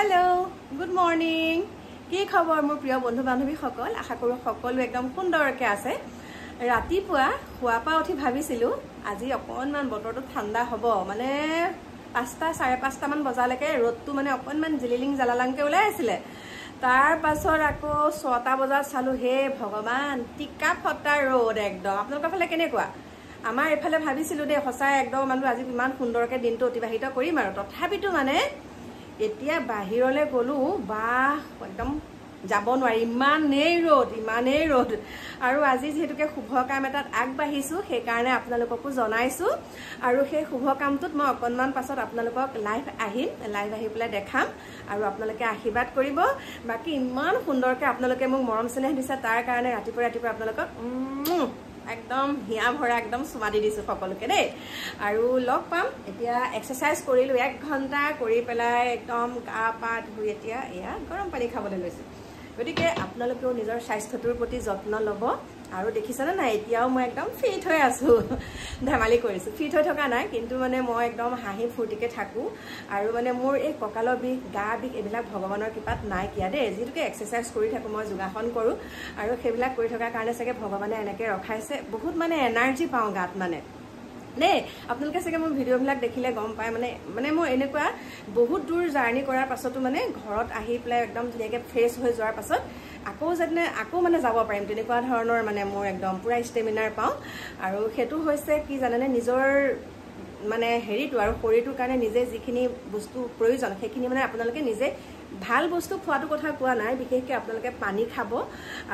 hello good morning কি খবৰ মোৰ প্ৰিয় বন্ধু বান্ধৱীসকল আশা কৰো সকলো একদম সুন্দৰকে আছে ৰাতিপুৱা শুৱাপা উঠি ভাবিছিলো আজি অকনমান বতৰটো ঠাণ্ডা হ'ব মানে 5টা 5:30 মান বজালৈকে ৰ'দটো মানে অকনমান জিলিলিং জালালাংকে ওলাই আছিল তাৰ পাছৰ আকৌ 6টা বজাত চালো হে ভগৱান টিকা ফটা ৰ'দ একদম আপোনালোকৰ ফালে কেনেকুৱা আমাৰ এফালে ভাবিছিলো দে হসাই একদম মানুহ আজি ইমান সুন্দৰকে দিনটো অতিবাহিত কৰিম আৰু তথাপিতো মানে এতিয়া বাহিৰলে গলো বা একদম যাব নোৱাৰি ইমানেই ৰ'দ আৰু আজি যেহেতুকে শুভ কাম এটাত আগবাঢ়িছো সেই কাৰণে আপোনালোককো জনাইছো আৰু সেই শুভ কামটোত মই অকনমান পাছত আপোনালোকক লাইভ আহি পেলাই দেখাম আৰু আপোনালোকে আশীৰ্বাদ কৰিব বাকি ইমান সুন্দৰকে আপোনালোকে মোক মৰম স্নেহ দিছে তাৰ কাৰণে ৰাতিপুৱা আপোনালোকক একদম হিয়া ভৰা একদম সুমা দি দিছো সকলোকে দেই আৰু লগ পাম এতিয়া এক্সাৰসাইজ কৰিলো 1 ঘন্টা কৰি পেলাই একদম গা পা ধুই এতিয়া এয়া গৰম পানী খাবলৈ লৈছো গতিকে আপোনালোকেও নিজৰ স্বাস্থ্যটোৰ প্ৰতি যত্ন ল'ব আৰু দেখিছানে না এতিয়াও মই একদম ফিট হৈ আছো ধেমালি কৰিছো ফিট হৈ থকা নাই কিন্তু মানে মই একদম হাঁহি ফুৰ্তিকে থাকো আৰু মানে মোৰ এই কঁকালৰ বিষ গা বিষ এবিলাক ভগৱানৰ কৃপাত নাই কিয়া দেই যেতুকে এক্সাৰসাইজ কৰি থাকো মই যোগাসন কৰো আৰু সেইবিলাক কৰি থকাৰ কাৰণে চাগে ভগৱানে এনেকে ৰখাইছে বহুত মানে এনাৰ্জি পাওঁ গাত মানে নে আপোনালোকে চাগে মোৰ ভিডিঅ'বিলাক দেখিলে গম পায় মানে মই এনেকুৱা বহুত দূৰ জাৰ্নি কৰাৰ পাছতো মানে ঘৰত আহি প্লাই একদম ধুনীয়াকে ফ্ৰেছ হৈ যোৱাৰ পাছত আকৌ মানে যাব পাৰিম তেনেকুৱা ধৰণৰ মানে মোৰ একদম পুৰা ষ্টেমিনাৰ পাওঁ আৰু হেতু হৈছে কি জানেনে নিজৰ মানে হেৰিটো আৰু শৰীৰটোৰ কাৰণে নিজে যিখিনি বস্তু প্ৰয়োজন সেইখিনি মানে আপোনালোকে নিজে ভাল বস্তু খোৱাটো কথা কোৱা নাই বিশেষকৈ আপোনালোকে পানী খাব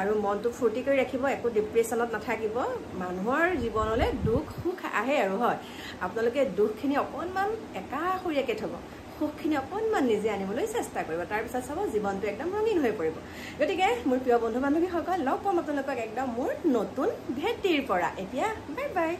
আৰু মনটো ফুৰ্তি কৰি ৰাখিব একো ডিপ্ৰেছনত নাথাকিব মানুহৰ জীৱনলৈ দুখ সুখ আহে আৰু হয় আপোনালোকে দুখখিনি অকনমান একাষৰীয়াকৈ থব সুখখিনি অকনমান নিজে আনিবলৈ চেষ্টা কৰিব তাৰ পিছত চাব জীৱনটো একদম ৰঙীন হৈ পৰিব গতিকে মোৰ প্ৰিয় বন্ধু বান্ধৱীসকল লগ পাম আপোনালোকক একদম মোৰ নতুন ভেটিৰ পৰা এতিয়া বাই বাই